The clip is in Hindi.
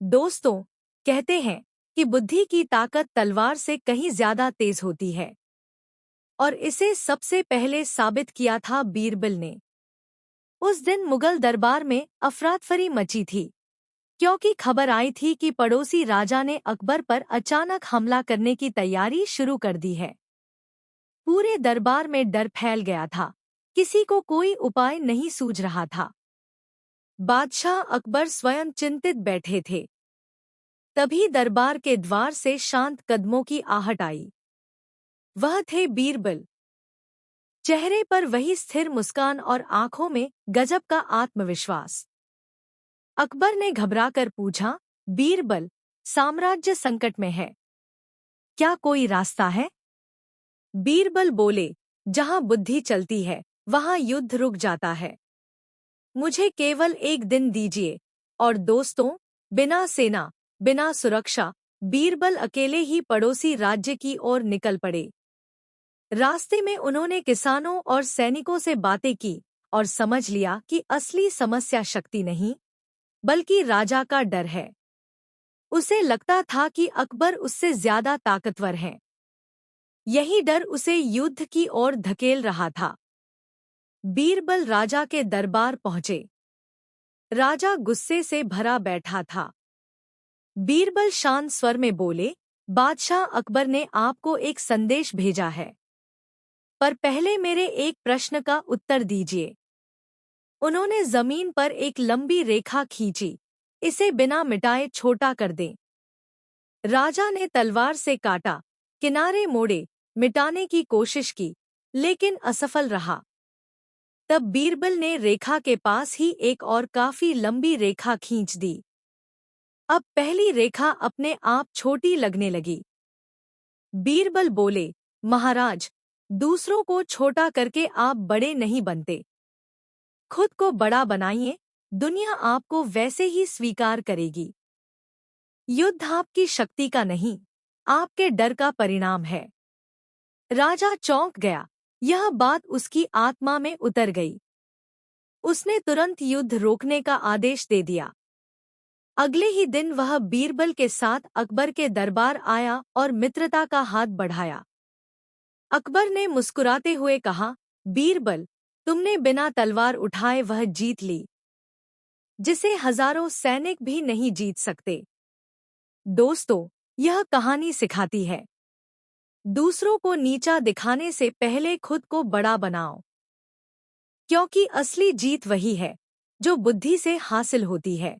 दोस्तों, कहते हैं कि बुद्धि की ताकत तलवार से कहीं ज्यादा तेज होती है और इसे सबसे पहले साबित किया था बीरबल ने। उस दिन मुगल दरबार में अफरातफरी मची थी क्योंकि खबर आई थी कि पड़ोसी राजा ने अकबर पर अचानक हमला करने की तैयारी शुरू कर दी है। पूरे दरबार में डर फैल गया था, किसी को कोई उपाय नहीं सूझ रहा था। बादशाह अकबर स्वयं चिंतित बैठे थे। तभी दरबार के द्वार से शांत कदमों की आहट आई। वह थे बीरबल। चेहरे पर वही स्थिर मुस्कान और आंखों में गजब का आत्मविश्वास। अकबर ने घबराकर पूछा, बीरबल, साम्राज्य संकट में है, क्या कोई रास्ता है? बीरबल बोले, जहां बुद्धि चलती है वहां युद्ध रुक जाता है। मुझे केवल एक दिन दीजिए। और दोस्तों, बिना सेना, बिना सुरक्षा, बीरबल अकेले ही पड़ोसी राज्य की ओर निकल पड़े। रास्ते में उन्होंने किसानों और सैनिकों से बातें की और समझ लिया कि असली समस्या शक्ति नहीं, बल्कि राजा का डर है। उसे लगता था कि अकबर उससे ज्यादा ताकतवर है। यही डर उसे युद्ध की ओर धकेल रहा था। बीरबल राजा के दरबार पहुंचे। राजा गुस्से से भरा बैठा था। बीरबल शांत स्वर में बोले, बादशाह अकबर ने आपको एक संदेश भेजा है, पर पहले मेरे एक प्रश्न का उत्तर दीजिए। उन्होंने जमीन पर एक लंबी रेखा खींची। इसे बिना मिटाए छोटा कर दें। राजा ने तलवार से काटा, किनारे मोड़े, मिटाने की कोशिश की, लेकिन असफल रहा। तब बीरबल ने रेखा के पास ही एक और काफी लंबी रेखा खींच दी। अब पहली रेखा अपने आप छोटी लगने लगी। बीरबल बोले, महाराज, दूसरों को छोटा करके आप बड़े नहीं बनते। खुद को बड़ा बनाइए, दुनिया आपको वैसे ही स्वीकार करेगी। युद्ध आपकी शक्ति का नहीं, आपके डर का परिणाम है। राजा चौंक गया। यह बात उसकी आत्मा में उतर गई। उसने तुरंत युद्ध रोकने का आदेश दे दिया। अगले ही दिन वह बीरबल के साथ अकबर के दरबार आया और मित्रता का हाथ बढ़ाया। अकबर ने मुस्कुराते हुए कहा, बीरबल, तुमने बिना तलवार उठाए वह जीत ली जिसे हजारों सैनिक भी नहीं जीत सकते। दोस्तों, यह कहानी सिखाती है, दूसरों को नीचा दिखाने से पहले खुद को बड़ा बनाओ, क्योंकि असली जीत वही है जो बुद्धि से हासिल होती है।